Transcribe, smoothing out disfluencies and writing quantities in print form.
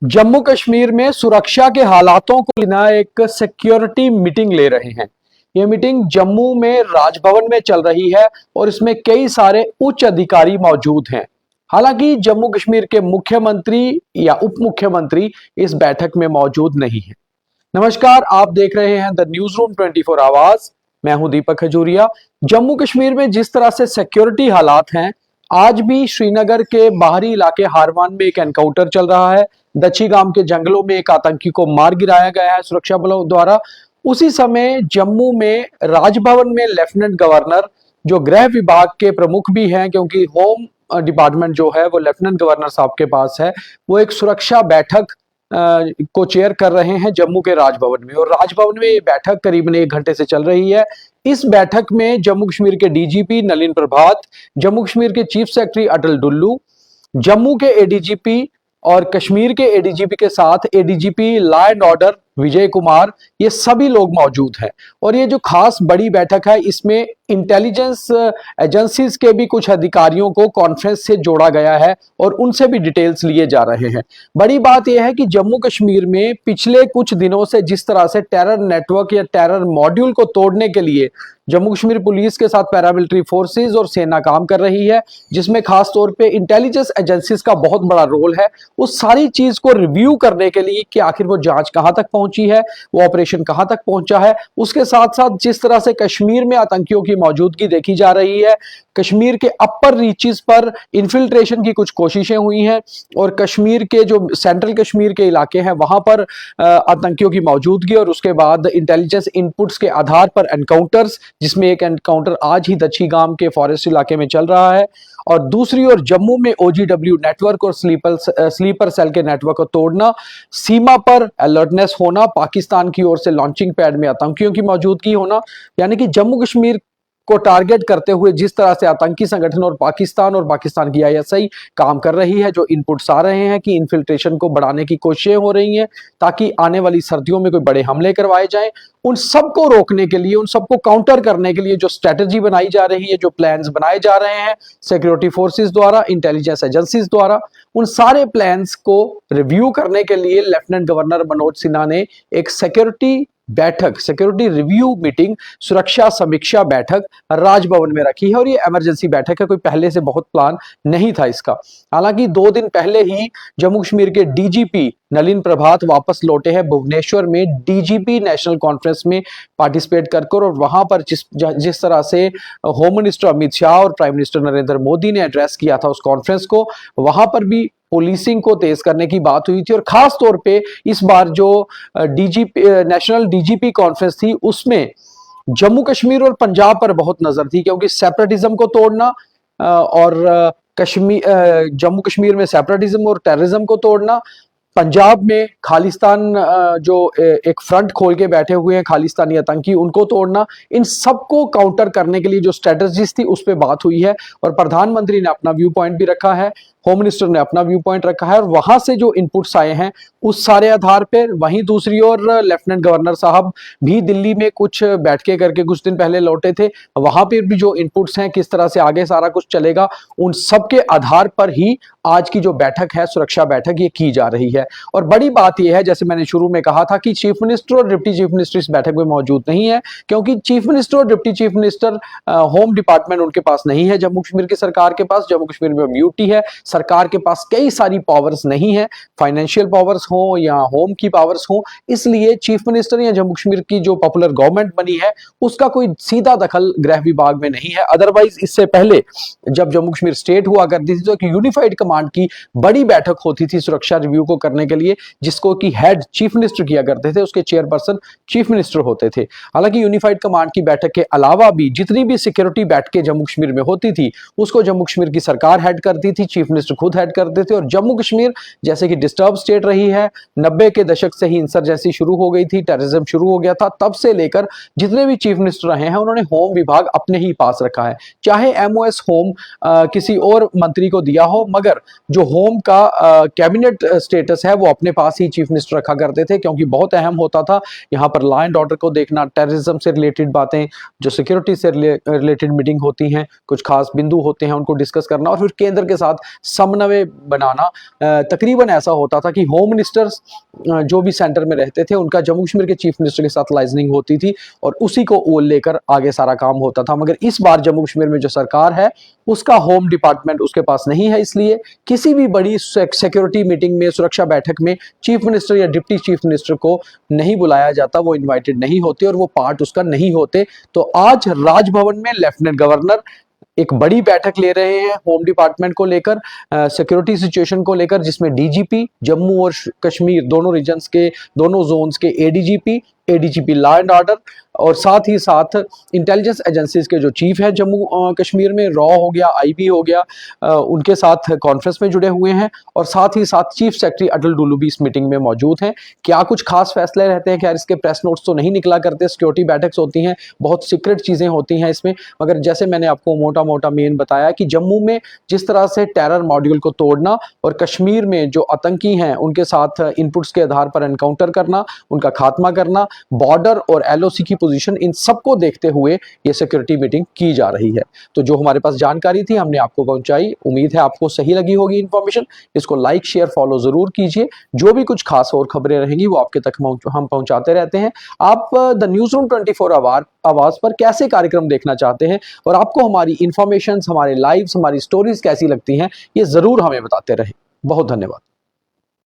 जम्मू कश्मीर में सुरक्षा के हालातों को लेना एक सिक्योरिटी मीटिंग ले रहे हैं। यह मीटिंग जम्मू में राजभवन में चल रही है और इसमें कई सारे उच्च अधिकारी मौजूद हैं। हालांकि जम्मू कश्मीर के मुख्यमंत्री या उप मुख्यमंत्री इस बैठक में मौजूद नहीं है। नमस्कार, आप देख रहे हैं द न्यूज रूम 24 आवाज। मैं हूं दीपक खजूरिया। जम्मू कश्मीर में जिस तरह से सिक्योरिटी हालात हैं, आज भी श्रीनगर के बाहरी इलाके हारवान में एक एनकाउंटर चल रहा है। दच्छीगाम के जंगलों में एक आतंकी को मार गिराया गया है सुरक्षा बलों द्वारा। उसी समय जम्मू में राजभवन में लेफ्टिनेंट गवर्नर, जो गृह विभाग के प्रमुख भी हैं, क्योंकि होम डिपार्टमेंट जो है वो लेफ्टिनेंट गवर्नर साहब के पास है, वो एक सुरक्षा बैठक को चेयर कर रहे हैं जम्मू के राजभवन में। और राजभवन में ये बैठक करीबन 1 घंटे से चल रही है। इस बैठक में जम्मू कश्मीर के डीजीपी नलिन प्रभात, जम्मू कश्मीर के चीफ सेक्रेटरी अटल डुल्लू, जम्मू के एडीजीपी और कश्मीर के एडीजीपी के साथ ADGP law and order Vijay Kumar, ये सभी लोग मौजूद हैं। और ये जो खास बड़ी बैठक है, इसमें इंटेलिजेंस एजेंसीज के भी कुछ अधिकारियों को कॉन्फ्रेंस से जोड़ा गया है और उनसे भी डिटेल्स लिए जा रहे हैं। बड़ी बात यह है कि जम्मू कश्मीर में पिछले कुछ दिनों से जिस तरह से टेरर नेटवर्क या टेरर मॉड्यूल को तोड़ने के लिए जम्मू कश्मीर पुलिस के साथ पैरामिलिट्री फोर्सेस और सेना काम कर रही है, जिसमें खास तौर पे इंटेलिजेंस एजेंसीज का बहुत बड़ा रोल है, उस सारी चीज को रिव्यू करने के लिए कि आखिर वो जांच कहां तक पहुंची है, वो ऑपरेशन कहां तक पहुंचा है। उसके साथ साथ जिस तरह से कश्मीर में आतंकियों की मौजूदगी देखी जा रही है, कश्मीर के अपर रीचेस पर इन्फिल्ट्रेशन की कुछ कोशिशें हुई हैं और कश्मीर के जो सेंट्रल कश्मीर के इलाके हैं वहां पर आतंकियों की मौजूदगी, और उसके बाद इंटेलिजेंस इनपुट्स के आधार पर एनकाउंटर्स, जिसमें एक एनकाउंटर आज ही दच्छीगाम के फॉरेस्ट इलाके में चल रहा है। और दूसरी ओर जम्मू में ओजीडब्ल्यू नेटवर्क और स्लीपर सेल के नेटवर्क को तोड़ना, सीमा पर अलर्टनेस होना, पाकिस्तान की ओर से लॉन्चिंग पैड में आतंकियों की मौजूदगी होना, यानी कि जम्मू कश्मीर को टारगेट करते हुए जिस तरह से आतंकी संगठन और पाकिस्तान की आईएसआई काम कर रही है, जो इनपुट्स आ रहे हैं कि इन्फिल्ट्रेशन को बढ़ाने की कोशिशें हो रही हैं ताकि आने वाली सर्दियों में कोई बड़े हमले करवाए जाएं, उन सबको रोकने के लिए, उन सबको काउंटर करने के लिए जो स्ट्रेटजी बनाई जा रही है, जो प्लान्स बनाए जा रहे हैं सिक्योरिटी फोर्सेस द्वारा, इंटेलिजेंस एजेंसीज द्वारा, उन सारे प्लान्स को रिव्यू करने के लिए लेफ्टिनेंट गवर्नर मनोज सिन्हा ने एक सिक्योरिटी बैठक, सिक्योरिटी रिव्यू मीटिंग, सुरक्षा समीक्षा बैठक राजभवन में रखी है। और ये इमरजेंसी बैठक है, कोई पहले से बहुत प्लान नहीं था इसका। हालांकि 2 दिन पहले ही जम्मू कश्मीर के डीजीपी नलिन प्रभात वापस लौटे हैं भुवनेश्वर में डीजीपी नेशनल कॉन्फ्रेंस में पार्टिसिपेट कर और वहां पर जिस तरह से होम मिनिस्टर अमित शाह और प्राइम मिनिस्टर नरेंद्र मोदी ने एड्रेस किया था उस कॉन्फ्रेंस को, वहां पर भी पुलिसिंग को तेज करने की बात हुई थी। और खास तौर पे इस बार जो डीजीपी नेशनल डीजीपी कॉन्फ्रेंस थी, उसमें जम्मू कश्मीर और पंजाब पर बहुत नजर थी, क्योंकि सेपरेटिज्म को तोड़ना और जम्मू कश्मीर में सेपरेटिज्म और टेररिज्म को तोड़ना, पंजाब में खालिस्तान जो एक फ्रंट खोल के बैठे हुए हैं खालिस्तानी आतंकी, उनको तोड़ना, इन सबको काउंटर करने के लिए जो स्ट्रेटजीज थी उस पर बात हुई है। और प्रधानमंत्री ने अपना व्यू पॉइंट भी रखा है, होम मिनिस्टर ने अपना व्यू पॉइंट रखा है, और वहां से जो इनपुट्स आए हैं उस सारे आधार पर, वहीं दूसरी ओर लेफ्टिनेंट गवर्नर साहब भी दिल्ली में कुछ बैठकें करके कुछ दिन पहले लौटे थे, वहां पर भी जो इनपुट्स हैं, किस तरह से आगे सारा कुछ चलेगा, उन सब के आधार पर ही आज की जो बैठक है, सुरक्षा बैठक, ये की जा रही है। और बड़ी बात यह है, जैसे मैंने शुरू में कहा था, कि चीफ मिनिस्टर और डिप्टी चीफ मिनिस्टर इस बैठक में मौजूद नहीं है, क्योंकि चीफ मिनिस्टर और deputy chief minister home department उनके पास नहीं है जम्मू कश्मीर की सरकार के पास। जम्मू कश्मीर में म्यूटी है, सरकार के पास कई सारी पावर्स नहीं है, फाइनेंशियल पावर्स हो या होम की पावर्स हो, इसलिए चीफ मिनिस्टर या जम्मू कश्मीर की जो पॉपुलर गवर्नमेंट बनी है उसका कोई सीधा दखल गृह विभाग में नहीं है। अदरवाइज इससे पहले जब जम्मू कश्मीर स्टेट हुआ करती थी तो एक यूनिफाइड कमांड की बड़ी बैठक होती थी सुरक्षा रिव्यू को करने के लिए, जिसको कि हेड चीफ मिनिस्टर किया करते थे, उसके चेयरपर्सन चीफ मिनिस्टर होते थे। हालांकि यूनिफाइड कमांड की बैठक के अलावा भी जितनी भी सिक्योरिटी बैठकें जम्मू कश्मीर में होती थी, उसको जम्मू कश्मीर की सरकार हेड करती थी, चीफ मिनिस्टर खुद हेड करते थे। और जम्मू कश्मीर जैसे कि डिस्टर्ब स्टेट रही है, 90 के दशक से ही इंसर्जेंसी शुरू हो गई थी, टेररिज्म शुरू हो गया था, तब से लेकर जितने भी चीफ मिनिस्टर रहे हैं उन्होंने होम विभाग अपने ही पास रखा है। चाहे एमओएस होम किसी और मंत्री को दिया हो, मगर जो होम का कैबिनेट स्टेटस है वो अपने पास ही चीफ मिनिस्टर रखा करते थे, क्योंकि बहुत अहम होता था यहाँ पर लॉ एंड ऑर्डर को देखना, टेररिज्म से रिलेटेड बातें, जो सिक्योरिटी से रिलेटेड मीटिंग होती हैं, कुछ खास बिंदु होते हैं, उनको डिस्कस करना, और फिर केंद्र के साथ समन्वय बनाना। तकरीबन ऐसा होता था कि होम मिनिस्टर्स जो भी सेंटर में रहते थे उनका जम्मू कश्मीर के चीफ मिनिस्टर के साथ लाइजनिंग होती थी और उसी को ओल लेकर आगे सारा काम होता था। मगर इस बार जम्मू कश्मीर में जो सरकार है उसका होम डिपार्टमेंट उसके पास नहीं है, इसलिए किसी भी बड़ी सिक्योरिटी मीटिंग में, सुरक्षा बैठक में चीफ मिनिस्टर या डिप्टी चीफ मिनिस्टर को नहीं बुलाया जाता, वो इनवाइटेड नहीं होते और वो पार्ट उसका नहीं होते। तो आज राजभवन में लेफ्टिनेंट गवर्नर एक बड़ी बैठक ले रहे हैं होम डिपार्टमेंट को लेकर, सिक्योरिटी सिचुएशन को लेकर, जिसमें डीजीपी जम्मू और कश्मीर दोनों रीजन्स के, दोनों जोन्स के एडीजीपी लॉ एंड ऑर्डर और साथ ही साथ इंटेलिजेंस एजेंसीज के जो चीफ है जम्मू कश्मीर में, रॉ हो गया, आईबी हो गया, उनके साथ कॉन्फ्रेंस में जुड़े हुए हैं और साथ ही साथ चीफ सेक्रेटरी अटल डुल्लू भी इस मीटिंग में मौजूद हैं। क्या कुछ खास फैसले रहते हैं? खैर इसके प्रेस नोट्स तो नहीं निकला करते, सिक्योरिटी बैठक्स होती हैं, बहुत सीक्रेट चीजें होती हैं इसमें। मगर जैसे मैंने आपको मोटा मोटा मेन बताया कि जम्मू में जिस तरह से टेरर मॉड्यूल को तोड़ना और कश्मीर में जो आतंकी हैं उनके साथ इनपुट्स के आधार पर एनकाउंटर करना, उनका खात्मा करना, बॉर्डर और एलओसी की पोजीशन, इन सबको देखते हुए ये सिक्योरिटी मीटिंग की जा रही है। तो जो हमारे पास जानकारी थी हमने आपको पहुंचाई। उम्मीद है आपको सही लगी होगी इन्फॉर्मेशन। इसको लाइक शेयर फॉलो जरूर कीजिए। जो भी कुछ खास और खबरें रहेंगी वो आपके तक हम पहुंचाते रहते हैं। आप द न्यूज रूम 24 आवाज पर कैसे कार्यक्रम देखना चाहते हैं और आपको हमारी इंफॉर्मेशन, हमारे लाइव्स, हमारी स्टोरीज कैसी लगती हैं, ये जरूर हमें बताते रहें। बहुत धन्यवाद।